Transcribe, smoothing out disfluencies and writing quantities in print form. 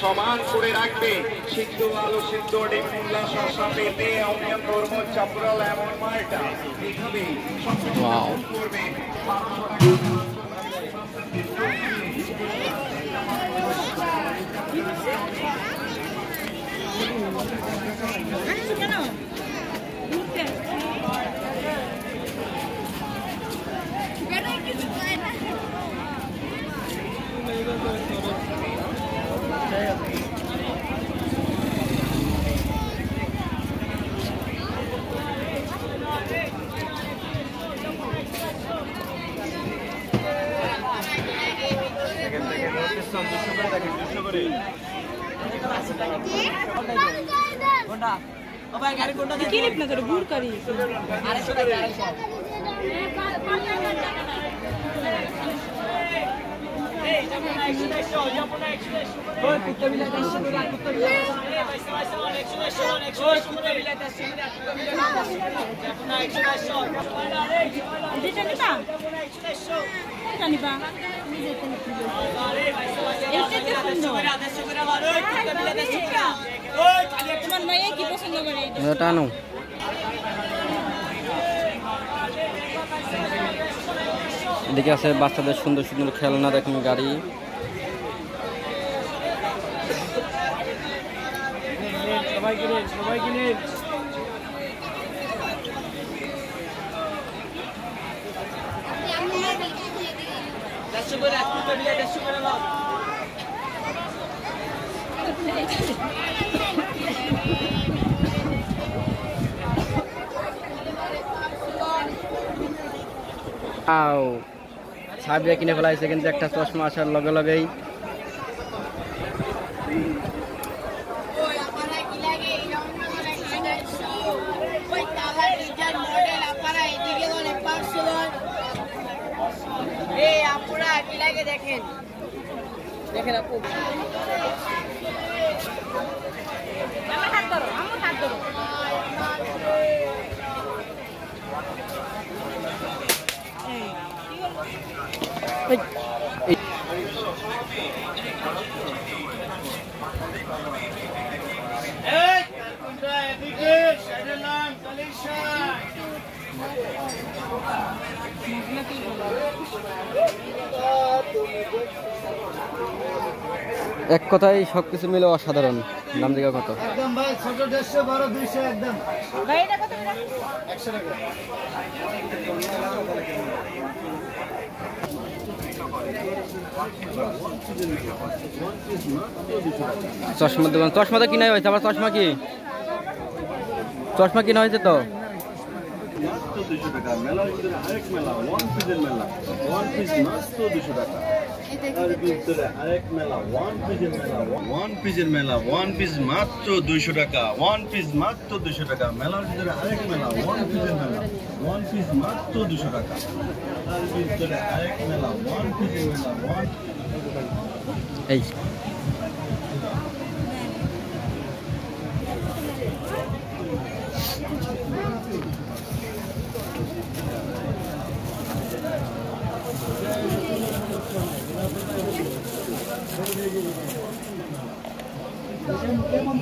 সমান করে রাখবে। সিদ্ধ আলু, সিদ্ধ ডিম, মূলা, শসা, পেঁপে, অনিয়ন, তরমুজ, চাপড়াল, এমন মালটা এইভাবে করবে। কিলিপ না করে বুড় করি 250 টাকা 150 তোমার মায়ে কি পছন্দ করে এটা নাও। এদিকে আছে বাচ্চাদের সুন্দর সুন্দর খেলনা, দেখুন গাড়ি। সবাই কিনে সাবিয়া কিনে ফেলাইছে, কিন্তু একটা চশমা আসার লগে লগেই দেখেন দেখেন আপু আমার হাত ধরো এক কথায় সবকিছু মিলে অসাধারণ। দাম দিকে কত? একদম ভাই ছোট 150, বড় 200 একদম। ভাই এটা কত টাকা? 100 টাকা। চশমা দোকান, চশমা তো কিনা হয়েছে। আবার চশমা কিনা হয়েছে তো 200 টাকা। মেলা আরেক মেলা, ওয়ান পিসের মেলা, ওয়ান পিস মাত্র 200 টাকা। আর ভিতরে আরেক মেলা, ওয়ান পিসের মেলা, ওয়ান পিসের মেলা, ওয়ান পিস মাত্র 200 টাকা, ওয়ান পিস মাত্র 200 টাকা। মেলার ভিতরে আরেক মেলা, ওয়ান পিসের মেলা, ওয়ান পিস মাত্র 200 টাকা। আর ভিতরে আরেক মেলা, ওয়ান পিসের মেলা, ওয়ান এই কেমন